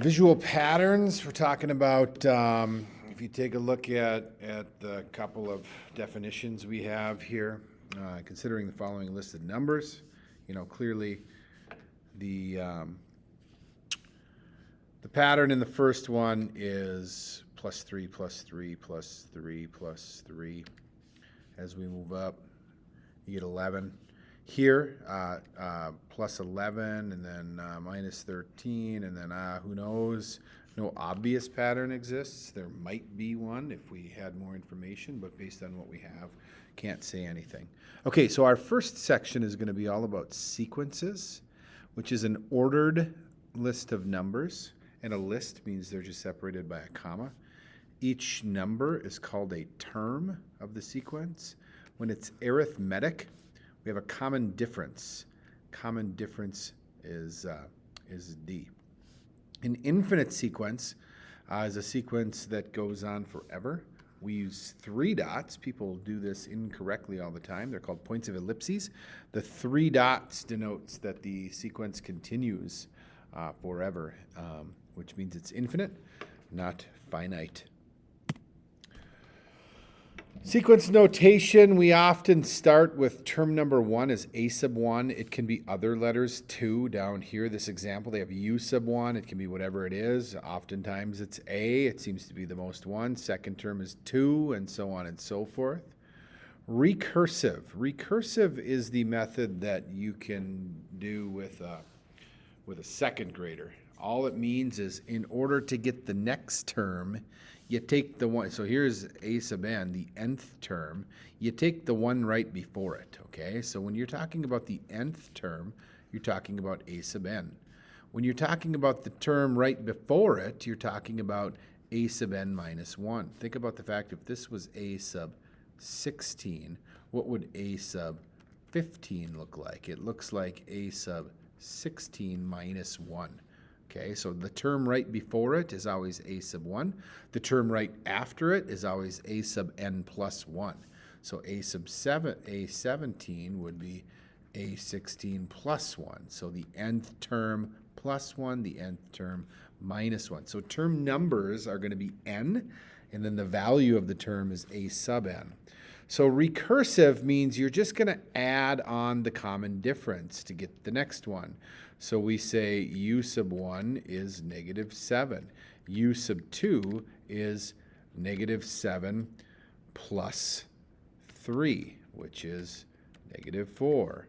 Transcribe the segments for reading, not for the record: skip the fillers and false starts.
Visual patterns, we're talking about, if you take a look at the couple of definitions we have here, considering the following listed numbers, clearly the pattern in the first one is plus 3, plus 3, plus 3, plus 3. As we move up, you get 11. Here, plus 11, and then minus 13, and then who knows? No obvious pattern exists. There might be one if we had more information, but based on what we have, can't say anything. Okay, so our first section is going to be all about sequences, which is an ordered list of numbers, and a list means they're just separated by a comma. Each number is called a term of the sequence. When it's arithmetic, we have a common difference. Common difference is D. An infinite sequence is a sequence that goes on forever. We use 3 dots. People do this incorrectly all the time. They're called points of ellipses. The 3 dots denotes that the sequence continues forever, which means it's infinite, not finite. Sequence notation, we often start with term number 1 as A sub 1. It can be other letters too. Down here, this example, they have U sub 1. It can be whatever it is. Oftentimes it's A. It seems to be the most one. Second term is 2, and so on and so forth. Recursive. Recursive is the method that you can do with a second grader. All it means is in order to get the next term, you take the one, so here's A sub n, the nth term, you take the one right before it, okay? So when you're talking about the nth term, you're talking about A sub n. When you're talking about the term right before it, you're talking about A sub n minus 1. Think about the fact if this was A sub 16, what would A sub 15 look like? It looks like A sub 16 minus 1. Okay, so the term right before it is always A sub 1. The term right after it is always A sub n plus 1. So A sub 7, A17 would be A16 plus 1. So the nth term plus 1, the nth term minus 1. So term numbers are going to be n, and then the value of the term is A sub n. So recursive means you're just going to add on the common difference to get the next one. So we say U sub 1 is negative 7. U sub 2 is negative 7 plus 3, which is negative 4.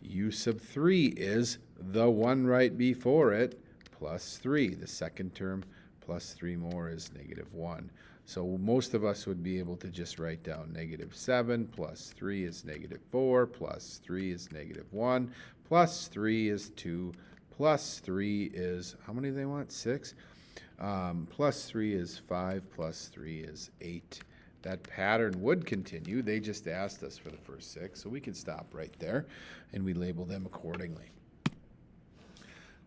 U sub 3 is the one right before it, plus 3. The second term plus 3 more is negative 1. So most of us would be able to just write down negative 7 plus 3 is negative 4, plus 3 is negative 1, plus 3 is 2, plus 3 is, how many do they want? 6? Plus 3 is 5, plus 3 is 8. That pattern would continue. They just asked us for the first 6, so we can stop right there, and we label them accordingly.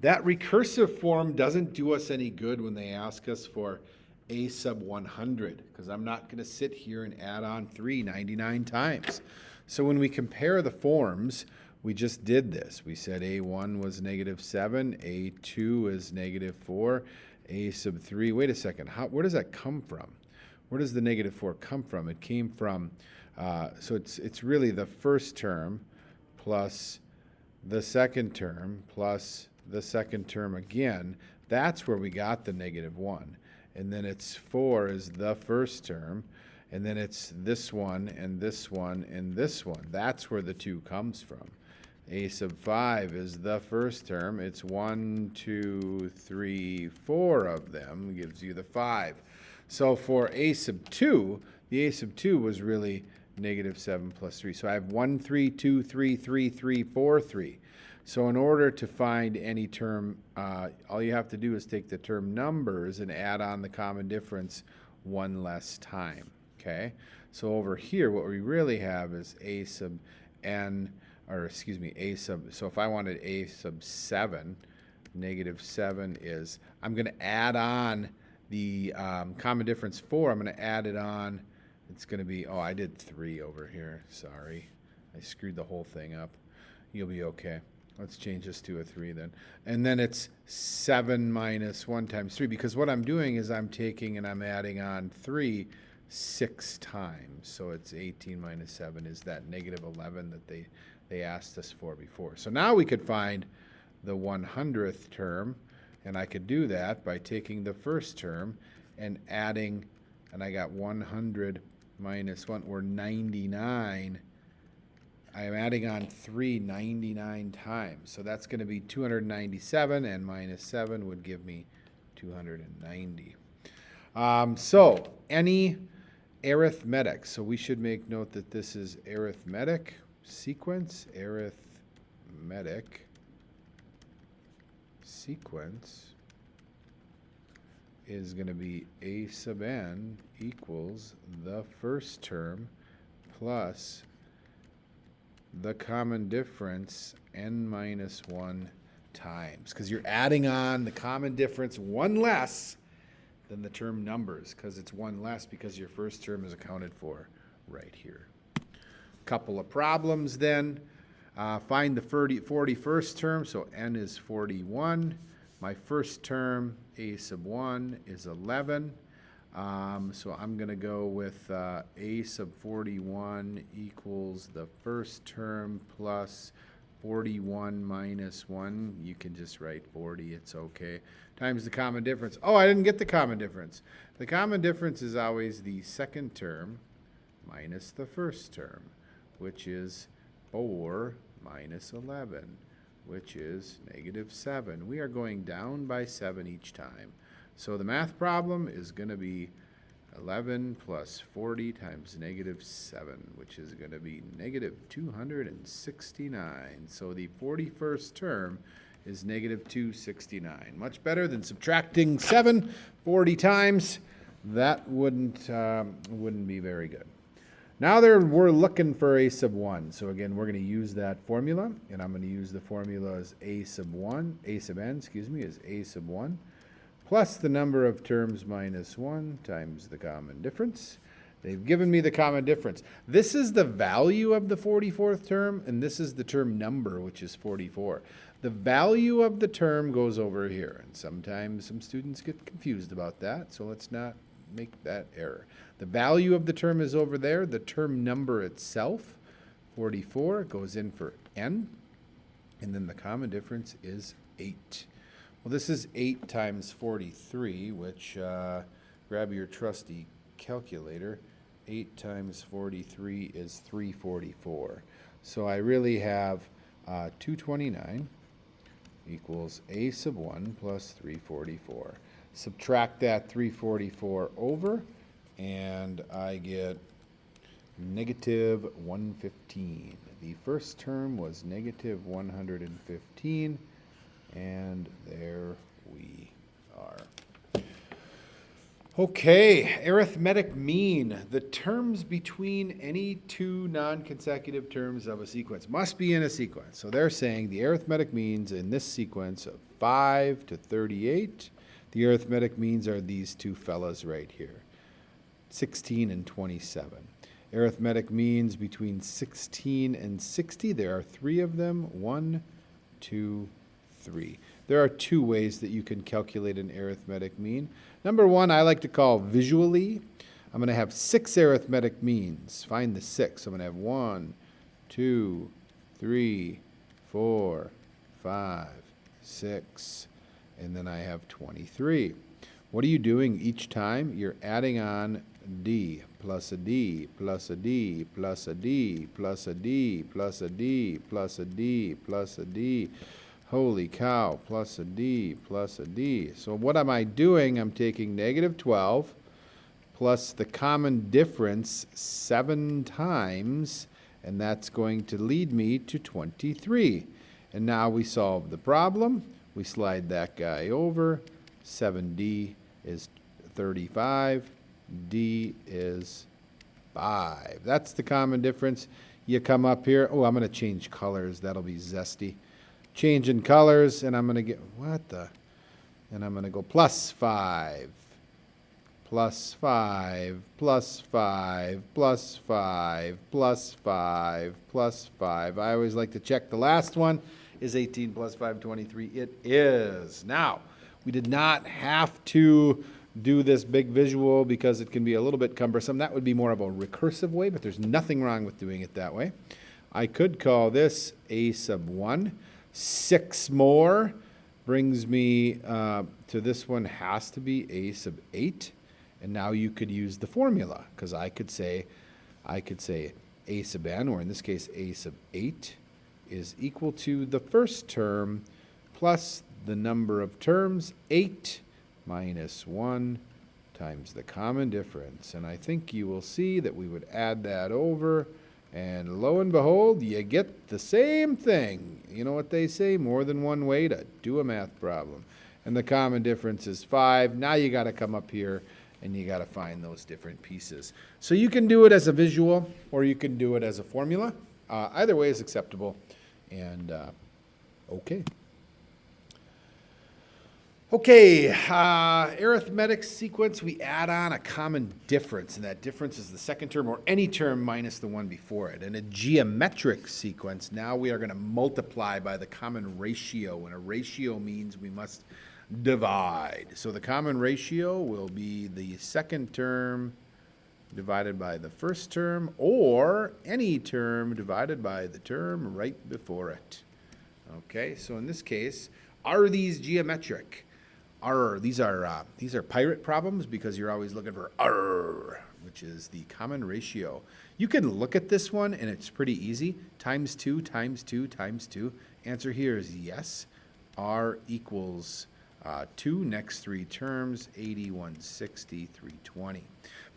That recursive form doesn't do us any good when they ask us for A sub 100, because I'm not going to sit here and add on 3 99 times. So when we compare the forms, we just did this. We said A1 was negative 7, A2 is negative 4, A sub 3. Wait a second. Where does that come from? Where does the negative 4 come from? It came from, so it's really the first term plus the second term plus the second term again. That's where we got the negative 1. And then it's 4 is the first term, and then it's this one and this one and this one. That's where the 2 comes from. A sub 5 is the first term. It's 1, 2, 3, 4 of them gives you the 5. So for A sub 2, the A sub 2 was really negative 7 plus 3. So I have 1, 3, 2, 3, 3, 3, 4, 3. So in order to find any term, all you have to do is take the term numbers and add on the common difference one less time, okay? So over here, what we really have is A sub n, or excuse me, A sub, so if I wanted A sub 7, negative 7 is, I'm going to add on the common difference 4, I'm going to add it on, it's going to be, oh, I did 3 over here, sorry. I screwed the whole thing up. You'll be okay. Let's change this to a 3 then. And then it's 7 minus 1 times 3, because what I'm doing is I'm taking and I'm adding on 3 6 times. So it's 18 minus 7 is that negative 11 that they asked us for before. So now we could find the 100th term, and I could do that by taking the first term and adding, and I got 100 minus 1, or 99. I am adding on 3 99 times. So that's going to be 297, and minus 7 would give me 290. So any arithmetic. So we should make note that this is arithmetic sequence, arithmetic sequence is going to be a sub n equals the first term plus the common difference n minus 1 times, because you're adding on the common difference one less than the term numbers, because it's one less because your first term is accounted for right here. Couple of problems then. Find the 41st term, so n is 41. My first term, a sub 1, is 11. So I'm going to go with a sub 41 equals the first term plus 41 minus 1. You can just write 40, it's okay. Times the common difference. Oh, I didn't get the common difference. The common difference is always the second term minus the first term, which is 4 minus 11, which is negative 7. We are going down by 7 each time. So the math problem is going to be 11 plus 40 times negative 7, which is going to be negative 269. So the 41st term is negative 269. Much better than subtracting 7 40 times. That wouldn't be very good. Now we're looking for a sub 1. So again, we're going to use that formula, and I'm going to use the formula as a sub n, is a sub 1, plus the number of terms minus 1 times the common difference. They've given me the common difference. This is the value of the 44th term, and this is the term number, which is 44. The value of the term goes over here, and sometimes some students get confused about that, so let's not make that error. The value of the term is over there. The term number itself, 44, goes in for n, and then the common difference is 8. Well, this is 8 times 43, which, grab your trusty calculator. 8 times 43 is 344. So I really have 229 equals a sub 1 plus 344. Subtract that 344 over, and I get negative 115. The first term was negative 115, and there we are. Okay, arithmetic mean. The terms between any two non-consecutive terms of a sequence must be in a sequence. So they're saying the arithmetic means in this sequence of 5 to 38, the arithmetic means are these two fellas right here, 16 and 27. Arithmetic means between 16 and 60, there are 3 of them, 1, 2, 3. There are 2 ways that you can calculate an arithmetic mean. Number 1, I like to call visually. I'm going to have 6 arithmetic means. Find the 6. I'm going to have 1, 2, 3, 4, 5, 6, and then I have 23. What are you doing each time? You're adding on D plus a D plus a D plus a D plus a D plus a D plus a D plus a D. Holy cow, plus a D plus a D. So what am I doing? I'm taking negative 12 plus the common difference 7 times, and that's going to lead me to 23. And now we solve the problem. We slide that guy over. 7D is 35. D is 5. That's the common difference. You come up here. Oh, I'm going to change colors. That'll be zesty. Change in colors, and I'm going to get, and I'm going to go plus 5, plus 5, plus 5, plus 5, plus 5, plus 5. I always like to check the last one. Is 18 plus 5 23? It is. Now, we did not have to do this big visual because it can be a little bit cumbersome. That would be more of a recursive way, but there's nothing wrong with doing it that way. I could call this a sub 1. 6 more brings me to this one has to be a sub 8. And now you could use the formula because I could say a sub n, or in this case a sub 8, is equal to the first term plus the number of terms, 8 minus 1 times the common difference. And I think you will see that we would add that over, and lo and behold, you get the same thing. You know what they say, more than one way to do a math problem. And the common difference is 5. Now you got to come up here and you got to find those different pieces. So you can do it as a visual or you can do it as a formula. Either way is acceptable. And okay. Okay, arithmetic sequence, we add on a common difference, and that difference is the second term or any term minus the one before it. In a geometric sequence, now we are going to multiply by the common ratio, and a ratio means we must divide. So the common ratio will be the second term divided by the first term, or any term divided by the term right before it. Okay, so in this case, are these geometric? These are pirate problems because you're always looking for R, which is the common ratio. You can look at this one and it's pretty easy. Times 2 times 2 times 2. Answer here is yes. R equals 2, next 3 terms, 80, 160, 320.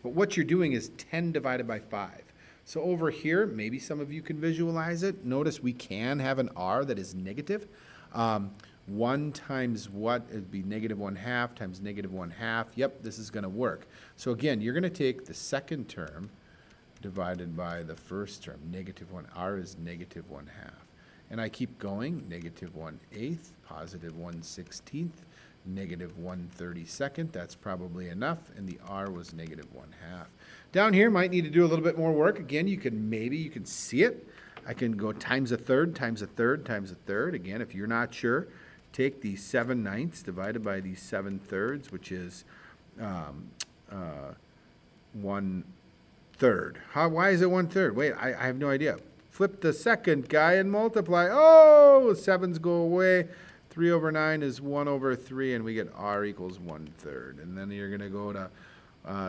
But what you're doing is 10 divided by 5. So over here, maybe some of you can visualize it. Notice we can have an R that is negative. 1 times what? It would be negative 1/2 times negative 1/2. Yep, this is going to work. So again, you're going to take the second term divided by the first term. Negative 1. R is negative 1/2. And I keep going. Negative 1/8, positive 1/16, negative 1/32. That's probably enough. And the R was negative 1/2. Down here, might need to do a little bit more work. Again, you can see it. I can go times a third, times a third, times a third. Again, if you're not sure, take the 7/9 divided by the 7/3, which is 1/3. Why is it 1/3? Wait, I have no idea. Flip the second guy and multiply. Oh, 7s go away. 3/9 is 1/3, and we get R equals 1/3. And then you're going to go to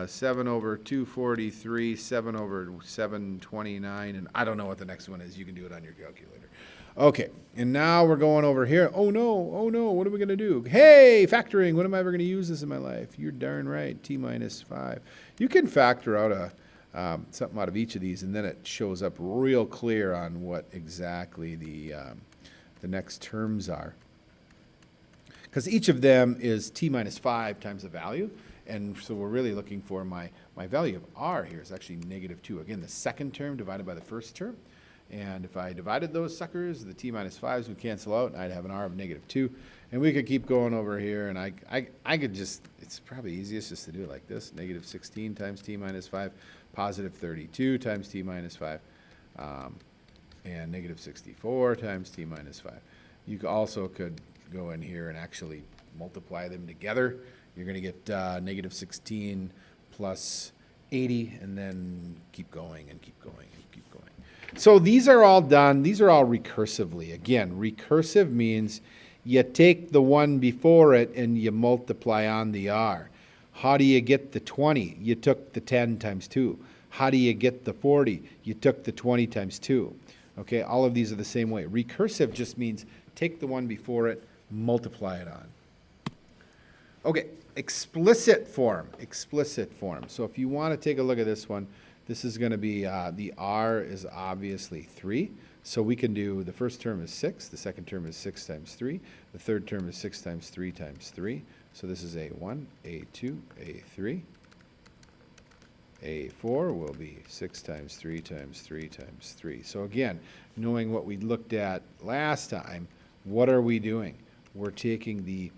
7/243, 7/729, and I don't know what the next one is. You can do it on your calculator. Okay, and now we're going over here. Oh no, what are we going to do? Hey, factoring, when am I ever going to use this in my life? You're darn right, t minus 5. You can factor out something out of each of these, and then it shows up real clear on what exactly the next terms are. Because each of them is t minus 5 times the value. And so we're really looking for my value of R here is actually negative 2. Again, the second term divided by the first term. And if I divided those suckers, the t minus 5s would cancel out, and I'd have an R of negative 2. And we could keep going over here, and I could just, it's probably easiest just to do it like this. Negative 16 times t minus 5, positive 32 times t minus 5, and negative 64 times t minus 5. You also could go in here and actually multiply them together. You're going to get negative 16 plus 80, and then keep going and keep going and keep going. So these are all done. These are all recursively. Again, recursive means you take the one before it and you multiply on the R. How do you get the 20? You took the 10 times 2. How do you get the 40? You took the 20 times 2. Okay, all of these are the same way. Recursive just means take the one before it, multiply it on. Okay, explicit form. So if you want to take a look at this one, this is going to be, the R is obviously 3. So we can do, the first term is 6, the second term is 6 times 3, the third term is 6 times 3 times 3. So this is A1, A2, A3. A4 will be 6 times 3 times 3 times 3. So again, knowing what we looked at last time, what are we doing? We're taking the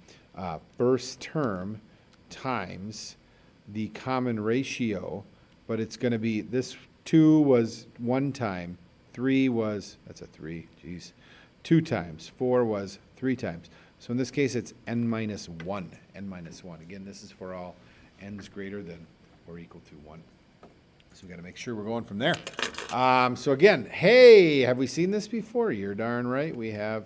first term times the common ratio, but it's going to be, this 2 was 1 time, 3 was, that's a 3, geez. 2 times. 4 was 3 times. So in this case, it's n minus 1. N minus 1. Again, this is for all n's greater than or equal to 1. So we got to make sure we're going from there. So again, hey, have we seen this before? You're darn right. We have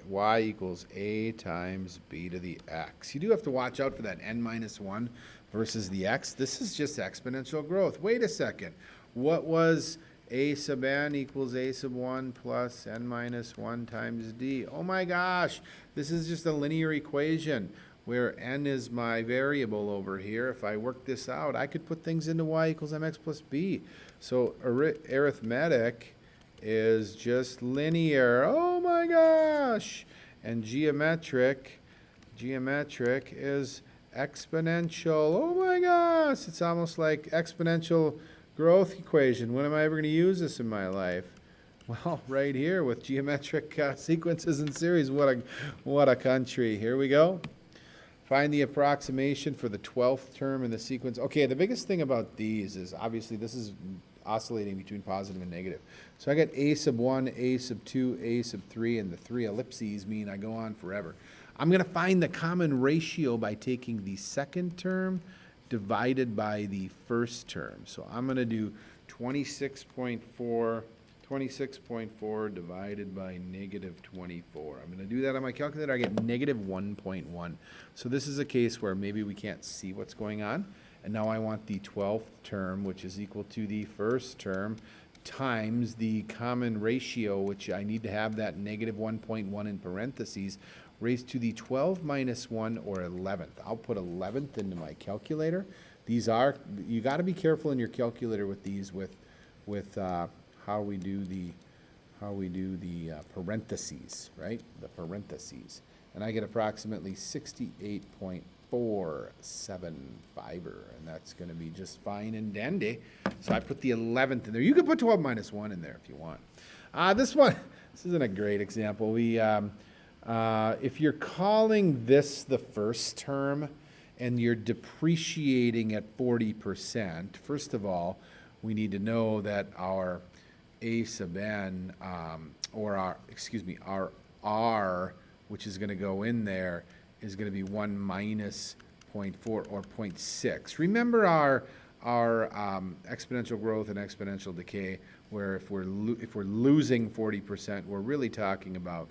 y equals a times b to the x. You do have to watch out for that n minus 1 versus the x. This is just exponential growth. Wait a second. What was a sub n equals a sub 1 plus n minus 1 times d? Oh my gosh, this is just a linear equation where n is my variable over here. If I work this out, I could put things into y equals mx plus b. So arithmetic is just linear. Oh my gosh. And geometric is exponential. Oh my gosh. It's almost like exponential growth equation. When am I ever going to use this in my life? Well, right here with geometric sequences and series. What a country. Here we go. Find the approximation for the 12th term in the sequence. Okay, the biggest thing about these is obviously this is oscillating between positive and negative. So I got a sub 1, a sub 2, a sub 3, and the 3 ellipses mean I go on forever. I'm going to find the common ratio by taking the second term divided by the first term. So I'm going to do 26.4 divided by negative 24. I'm going to do that on my calculator. I get negative 1.1. So this is a case where maybe we can't see what's going on. And now I want the 12th term, which is equal to the first term, times the common ratio, which I need to have that negative 1.1 in parentheses, raised to the 12 minus 1 or 11th. I'll put 11th into my calculator. These are, you got to be careful in your calculator with these, with how we do the parentheses, right? The parentheses. And I get approximately 68.475, and that's going to be just fine and dandy. So I put the 11th in there. You can put 12 minus 1 in there if you want. This isn't a great example. If you're calling this the first term and you're depreciating at 40%, first of all, we need to know that our a sub n, or our r, which is going to go in there, is going to be 1 minus 0.4 or 0.6. Remember our exponential growth and exponential decay, where if we're losing 40%, we're really talking about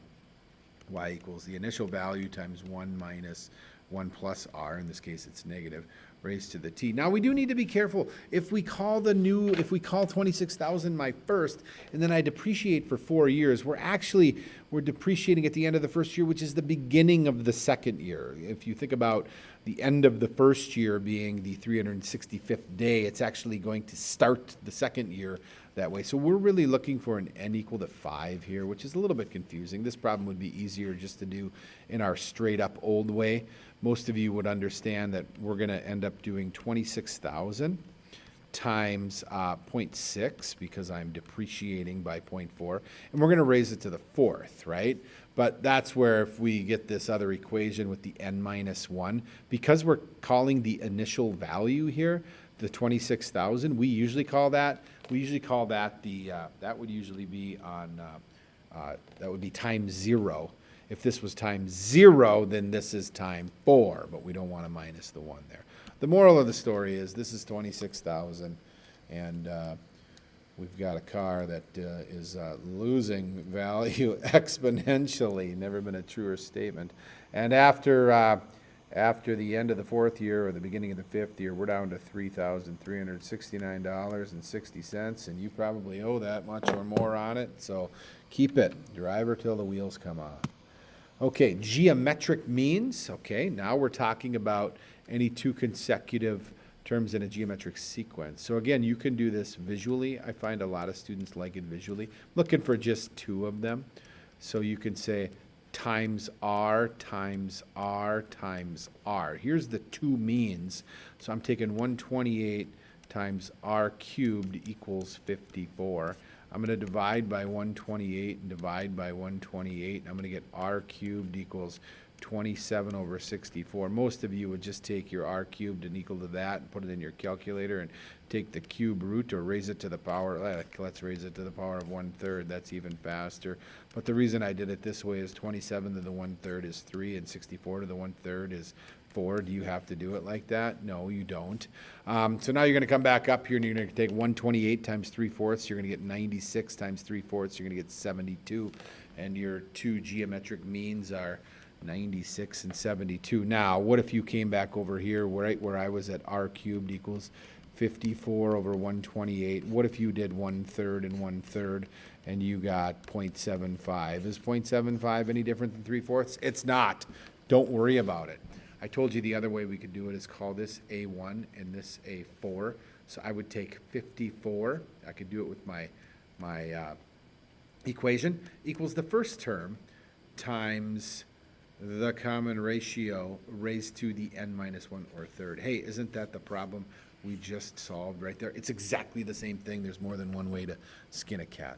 y equals the initial value times 1 minus 1 plus r, in this case it's negative, raised to the t. Now we do need to be careful. If we call 26,000 my first, and then I depreciate for 4 years, we're depreciating at the end of the first year, which is the beginning of the second year. If you think about the end of the first year being the 365th day, it's actually going to start the second year that way. So we're really looking for an n equal to 5 here, which is a little bit confusing. This problem would be easier just to do in our straight up old way. Most of you would understand that we're going to end up doing 26,000 times 0.6, because I'm depreciating by 0.4, and we're going to raise it to the fourth, right? But that's where if we get this other equation with the n minus 1, because we're calling the initial value here the 26,000, we usually call that the that would usually be on that would be times 0. If this was times 0, then this is time 4, but we don't want to minus the 1 there. The moral of the story is this is 26,000, and we've got a car that is losing value exponentially. Never been a truer statement. And after the end of the fourth year or the beginning of the fifth year, we're down to $3,369.60, and you probably owe that much or more on it. So keep it. Drive her till the wheels come off. Okay, geometric means. Okay, now we're talking about any 2 consecutive terms in a geometric sequence. So again, you can do this visually. I find a lot of students like it visually. Looking for just 2 of them. So you can say times r times r times r. Here's the 2 means. So I'm taking 128 times r cubed equals 54. I'm going to divide by 128 and divide by 128. I'm going to get r cubed equals 27 over 64. Most of you would just take your r cubed and equal to that and put it in your calculator and take the cube root or raise it to the power. Let's raise it to the power of 1/3. That's even faster. But the reason I did it this way is 27 to the 1/3 is 3 and 64 to the 1/3 is 4. Do you have to do it like that? No, you don't. So now you're going to come back up here and you're going to take 128 times 3/4. You're going to get 96 times 3/4. You're going to get 72. And your two geometric means are 96 and 72. Now, what if you came back over here right where I was at r cubed equals 54 over 128? What if you did 1/3 and 1/3 and you got 0.75? Is 0.75 any different than 3/4? It's not. Don't worry about it. I told you the other way we could do it is call this A1 and this A4. So I would take 54. I could do it with my equation equals the first term times the common ratio raised to the n minus 1 or third. Hey, isn't that the problem we just solved right there? It's exactly the same thing. There's more than one way to skin a cat.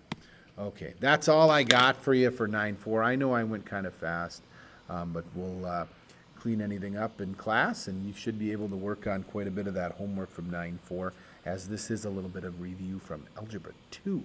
Okay, that's all I got for you for 9-4. I know I went kind of fast, but we'll clean anything up in class, and you should be able to work on quite a bit of that homework from 9-4, as this is a little bit of review from Algebra 2.